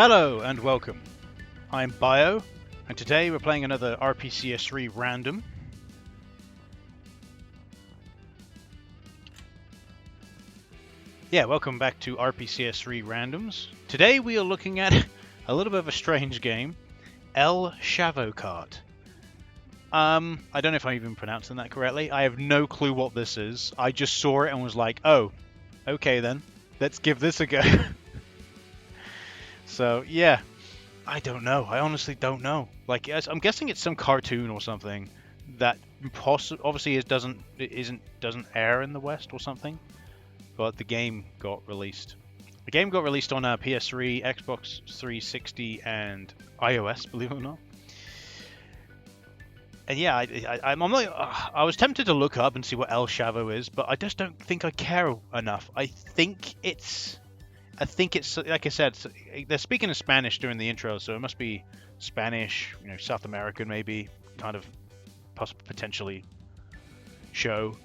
Hello and welcome. I'm Bio, and today we're playing another RPCS3 random. Welcome back to RPCS3 randoms. Today we are looking at a little bit of a strange game, Chavo Kart. I don't know if I'm even pronouncing that correctly. I have no clue what this is. I just saw it and was like, oh, okay then, let's give this a go. So yeah. I don't know. I honestly don't know. Like, I'm guessing it's some cartoon or something that obviously doesn't air in the West or something. But the game got released. The game got released on PS3, Xbox 360, and iOS. Believe it or not. And yeah, I'm like, I was tempted to look up and see what El Chavo is, but I just don't think I care enough. I think it's like I said, they're speaking in Spanish during the intro, so it must be Spanish, South American maybe, kind of potentially show.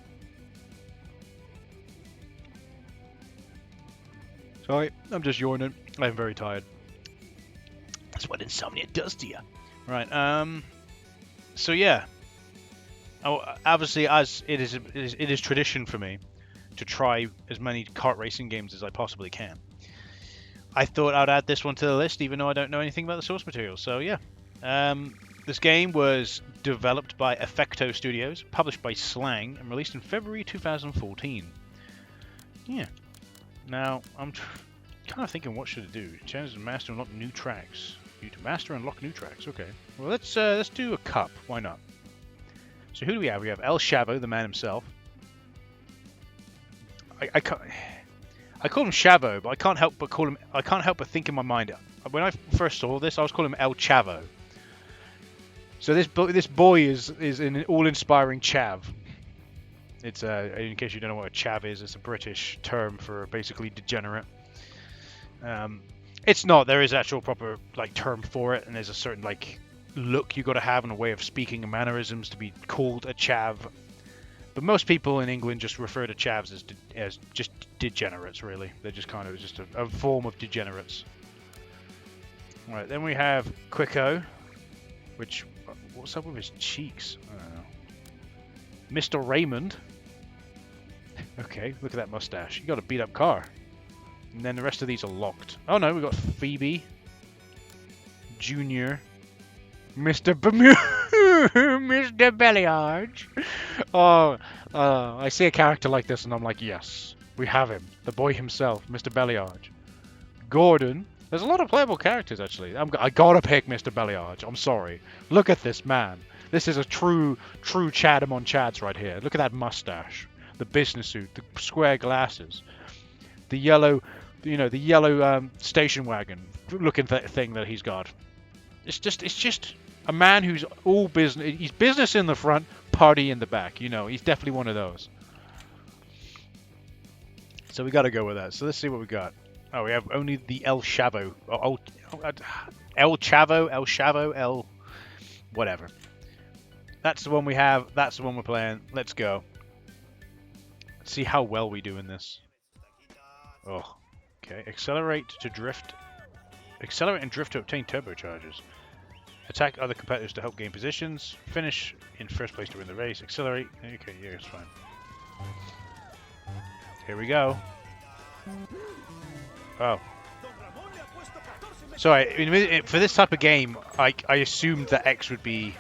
Sorry, I'm just yawning. I'm very tired. That's what insomnia does to you. Right. So yeah. Obviously, as it is tradition for me to try as many kart racing games as I possibly can. I thought I'd add this one to the list, even though I don't know anything about the source material. So yeah, this game was developed by Efecto Studios, published by Slang, and released in February 2014. Yeah. Now I'm kind of thinking, what should I do? Challenge to master and unlock new tracks. You to master and unlock new tracks. Okay. Well, let's do a cup. Why not? So who do we have? We have El Chavo, the man himself. I call him Chavo, but I can't help but think in my mind. When I first saw this, I was calling him El Chavo. So this boy is an all-inspiring chav. It's in case you don't know what a chav is, it's a British term for basically degenerate. It's not. There is actual proper term for it, and there's a certain look you got to have and a way of speaking and mannerisms to be called a chav. But most people in England just refer to chavs as just degenerates, really. They're just kind of just a form of degenerates. Right, then we have Quicko, which, what's up with his cheeks? I don't know. Mr. Raymond. Okay, look at that mustache. You got a beat up car. And then the rest of these are locked. Oh no, we got Phoebe, Junior, Mr. Bermuda. Mr. Belliarge. Oh, I see a character like this and I'm like, yes, we have him. The boy himself, Mr. Belliarge. Gordon. There's a lot of playable characters, actually. I gotta pick Mr. Belliarge. I'm sorry. Look at this man. This is a true Chad among Chads right here. Look at that mustache. The business suit. The square glasses. The yellow, the yellow station wagon looking thing that he's got. It's just a man who's all business. He's business in the front, party in the back. He's definitely one of those. So we got to go with that. So let's see what we got. Oh, we have only the El Chavo. El Chavo, whatever. That's the one we have. That's the one we're playing. Let's go. Let's see how well we do in this. Oh, okay. Accelerate and drift to obtain turbochargers. Attack other competitors to help gain positions. Finish in first place to win the race. Accelerate. Okay, yeah, it's fine. Here we go. Oh. Sorry, for this type of game, I assumed that X would be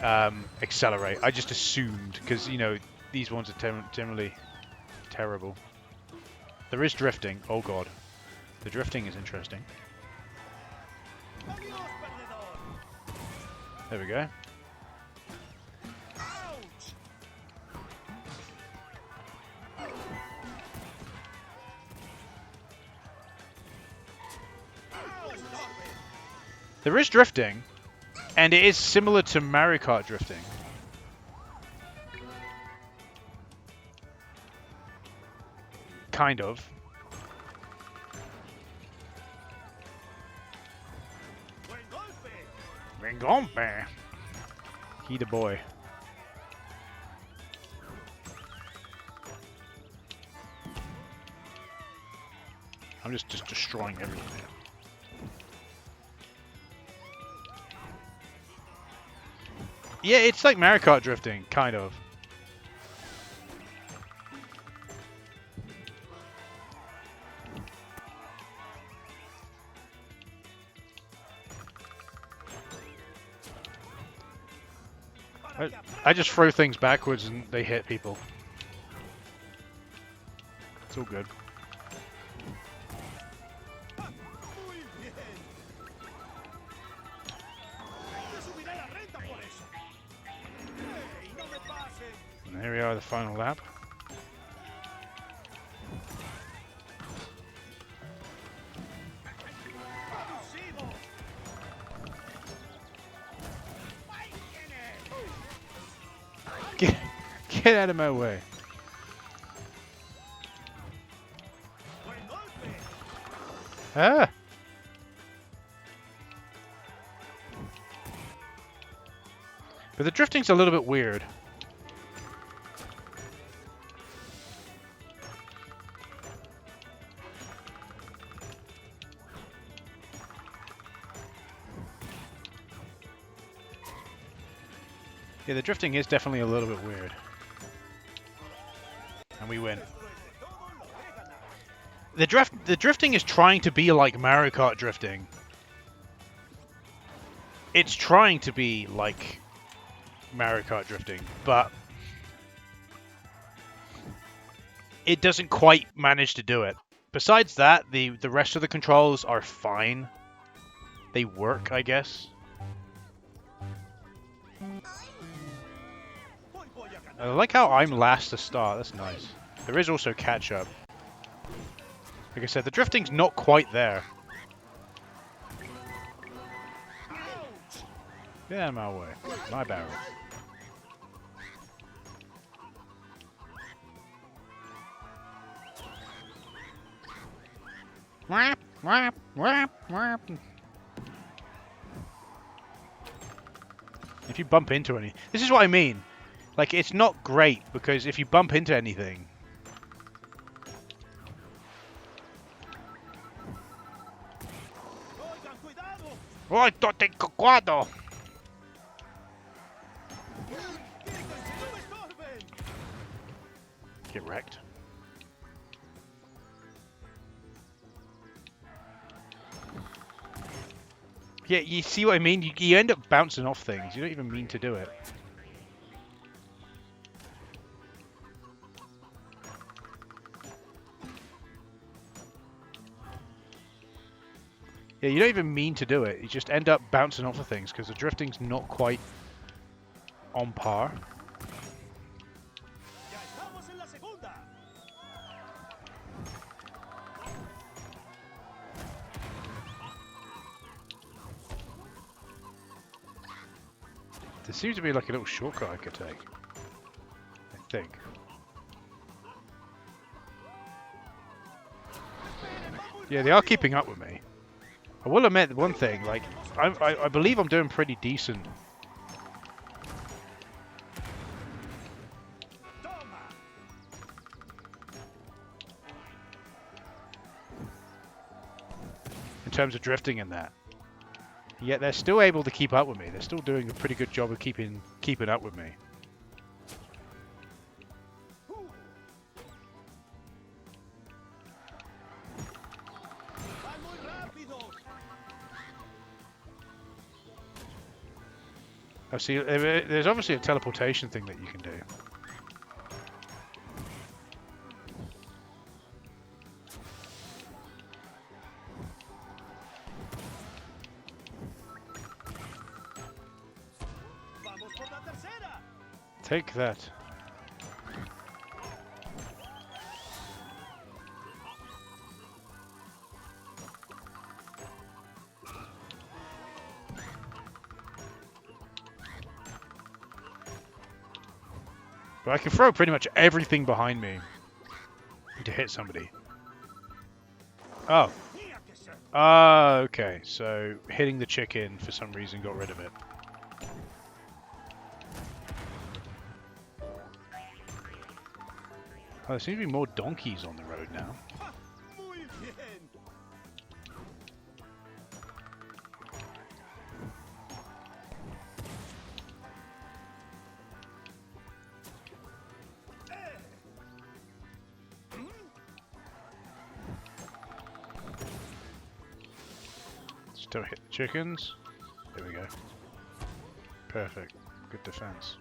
accelerate. I just assumed, because, these ones are generally terrible. There is drifting. Oh god. The drifting is interesting. There we go. There is drifting, and it is similar to Mario Kart drifting. Kind of. Ringombe. He the boy. I'm just destroying everything. Yeah, it's like Mario Kart drifting, kind of. I just throw things backwards and they hit people. It's all good. And here we are, the final lap. Get out of my way. Ah! But the drifting's a little bit weird. Yeah, the drifting is definitely a little bit weird. And we win. The drifting is trying to be like Mario Kart drifting. It's trying to be like Mario Kart drifting, but it doesn't quite manage to do it. Besides that, the rest of the controls are fine. They work, I guess. I like how I'm last to start. That's nice. There is also catch-up. Like I said, the drifting's not quite there. Get out of my way. My barrel. Whap, whap, whap, whap. If you bump into any... This is what I mean. Like, it's not great, because if you bump into anything... Oi, tô te cuidado! Get wrecked. Yeah, you see what I mean? You end up bouncing off things. You don't even mean to do it. Yeah, you don't even mean to do it. You just end up bouncing off of things because the drifting's not quite on par. There seems to be like a little shortcut I could take. I think. Yeah, they are keeping up with me. I will admit one thing, like, I believe I'm doing pretty decent. In terms of drifting and that. Yet they're still able to keep up with me. They're still doing a pretty good job of keeping up with me. I see. There's obviously a teleportation thing that you can do. Take that. But I can throw pretty much everything behind me to hit somebody. Oh. Okay. So hitting the chicken for some reason got rid of it. Oh, there seems to be more donkeys on the road now. Just don't hit the chickens. There we go. Perfect. Good defense.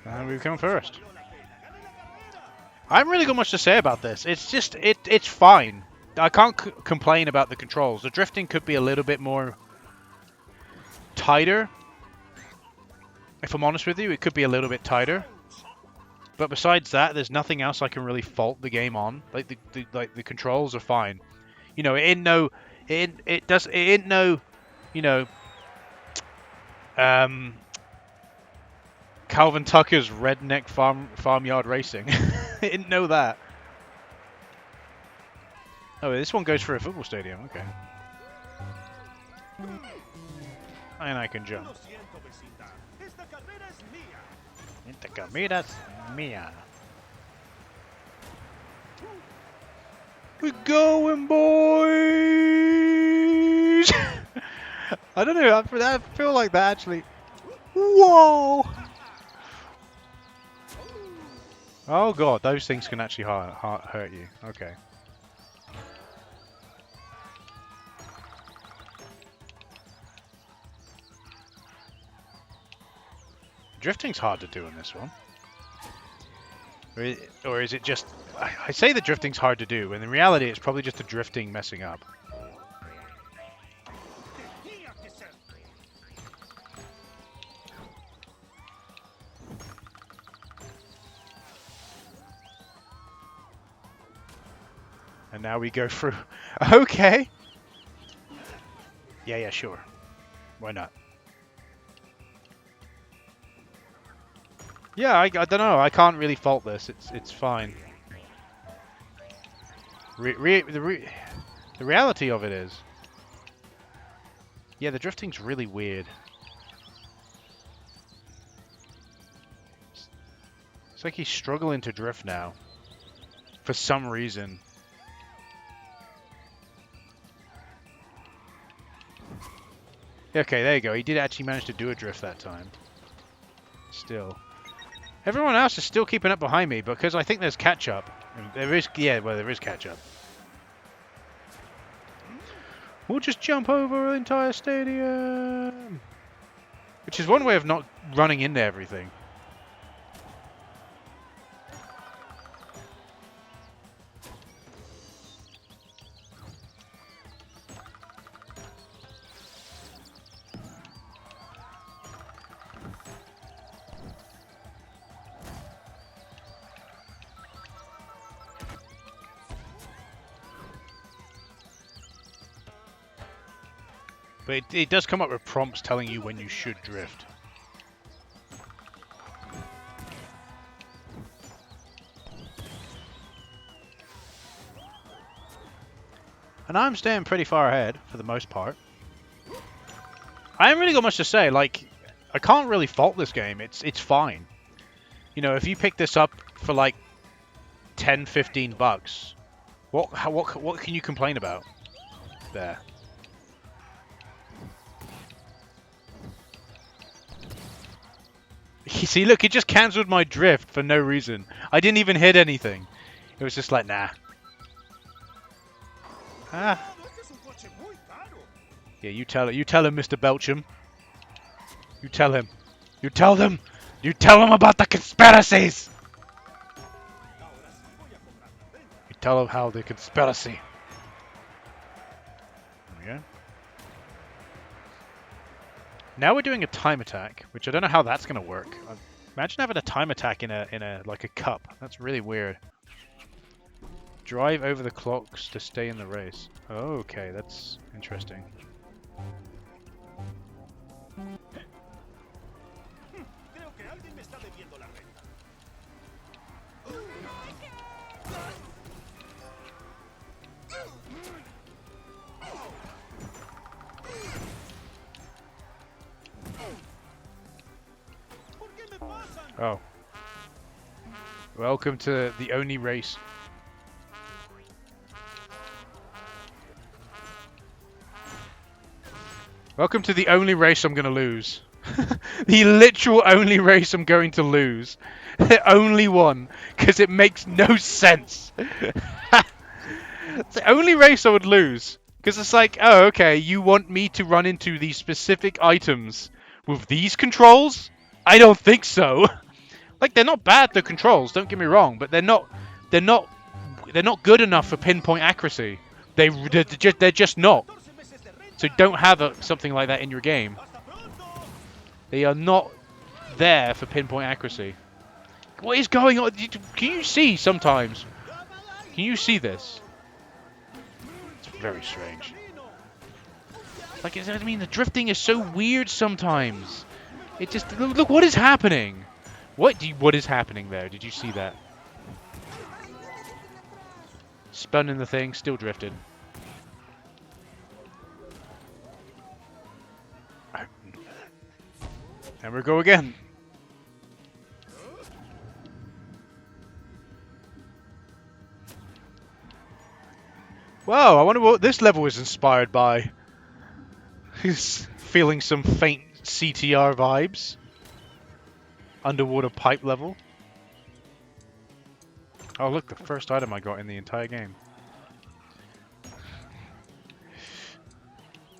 And we've come first. I haven't really got much to say about this. It's just, it's fine. I can't complain about the controls. The drifting could be a little bit more tighter. If I'm honest with you, it could be a little bit tighter. But besides that, there's nothing else I can really fault the game on. Like the controls are fine. You know, it ain't no, you know, Calvin Tucker's redneck farmyard racing. I didn't know that. Oh, this one goes for a football stadium. Okay. And I can jump. Esta carrera es mía. We're going, boys! I don't know. I feel like that actually. Whoa! Oh god, those things can actually hurt you. Okay. Drifting's hard to do in this one. Or is it just... I say the drifting's hard to do, when in reality it's probably just the drifting messing up. And now we go through... Okay! Yeah, sure. Why not? Yeah, I don't know. I can't really fault this. It's fine. The reality of it is... Yeah, the drifting's really weird. It's like he's struggling to drift now. For some reason. Okay, there you go. He did actually manage to do a drift that time. Still. Everyone else is still keeping up behind me because I think there's catch-up. There is, yeah, well, there is catch-up. We'll just jump over the entire stadium. Which is one way of not running into everything. But it does come up with prompts telling you when you should drift. And I'm staying pretty far ahead, for the most part. I haven't really got much to say. Like, I can't really fault this game. It's fine. You know, if you pick this up for like 10, 15 bucks, what can you complain about? There. You see, look, it just cancelled my drift for no reason. I didn't even hit anything. It was just like, nah. Ah. Yeah, you tell him, Mr. Belcham. You tell him. You tell them. You tell them about the conspiracies. You tell them how the conspiracy. There we go. Now we're doing a time attack, which I don't know how that's gonna work. Imagine having a time attack in a like a cup. That's really weird. Drive over the clocks to stay in the race. Oh, okay, that's interesting. Oh. Welcome to the only race. Welcome to the only race I'm going to lose. The literal only race I'm going to lose. The only one. Because it makes no sense. It's the only race I would lose. Because it's like, oh, okay, you want me to run into these specific items with these controls? I don't think so. Like, they're not bad, the controls, don't get me wrong, but they're not good enough for pinpoint accuracy. They're just not. So don't have something like that in your game. They are not there for pinpoint accuracy. What is going on? Can you see sometimes? Can you see this? It's very strange. Like, I mean, the drifting is so weird sometimes. It just... Look, what is happening? What is happening there? Did you see that? Spun in the thing, still drifted. And we go again. Wow, I wonder what this level is inspired by. He's feeling some faint CTR vibes. Underwater pipe level. Oh look, the first item I got in the entire game.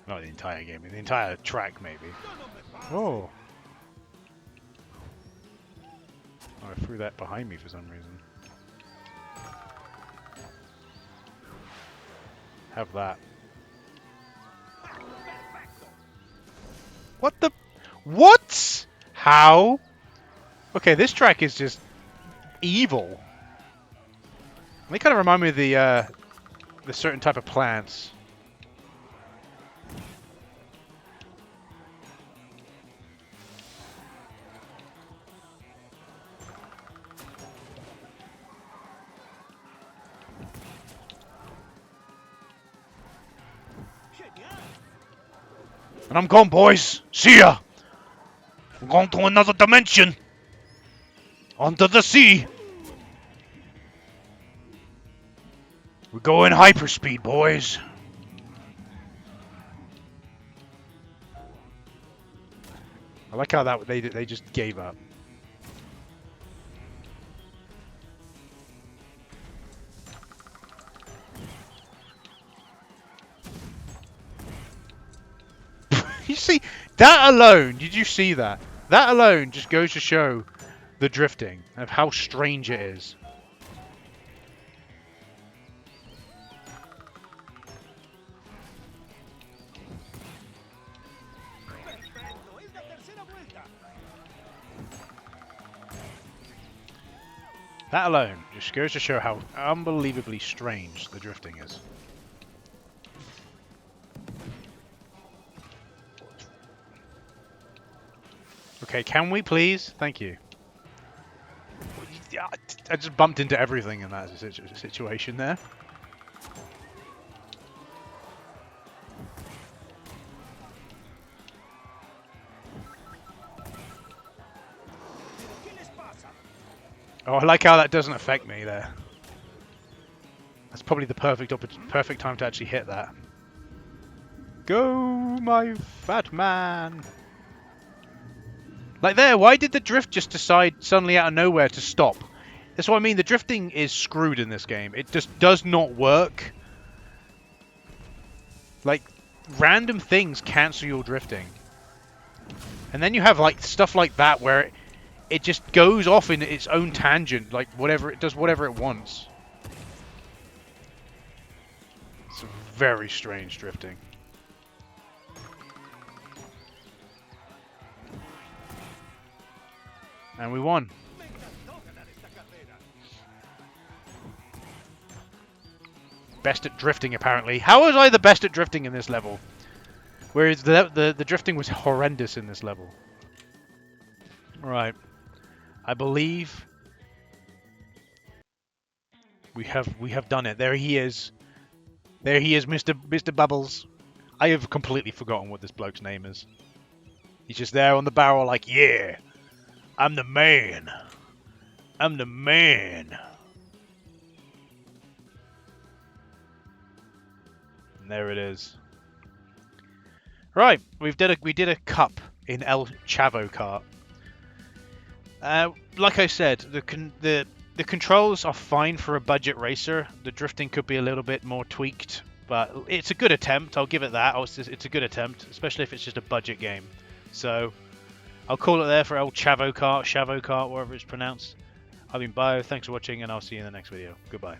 Not the entire game, the entire track maybe. Oh. Oh, I threw that behind me for some reason. Have that. What the... What? How? Okay, this track is just evil. They kind of remind me of the certain type of plants. And I'm gone, boys. See ya. I'm going to another dimension. Onto the sea. We're going hyperspeed, boys. I like how that they just gave up. You see, that alone, did you see that? That alone just goes to show the drifting of how strange it is. That alone just goes to show how unbelievably strange the drifting is. Okay, can we please? Thank you. I just bumped into everything in that situation there. Oh, I like how that doesn't affect me there. That's probably the perfect time to actually hit that. Go, my fat man! Like there, why did the drift just decide suddenly out of nowhere to stop? That's what I mean, the drifting is screwed in this game. It just does not work. Like, random things cancel your drifting. And then you have like stuff like that where it just goes off in its own tangent, like whatever, it does whatever it wants. It's very strange drifting. And we won. Best at drifting, apparently. How was I the best at drifting in this level? Whereas the drifting was horrendous in this level. Right. I believe we have done it. There he is. There he is, Mr. Bubbles. I have completely forgotten what this bloke's name is. He's just there on the barrel like, yeah, I'm the man. I'm the man. And there it is. Right, we did a cup in El Chavo Kart. Like I said, the controls are fine for a budget racer. The drifting could be a little bit more tweaked, but it's a good attempt. I'll give it that. It's a good attempt, especially if it's just a budget game. So I'll call it there for El Chavo Kart, whatever it's pronounced. I've been Bio. Thanks for watching, and I'll see you in the next video. Goodbye.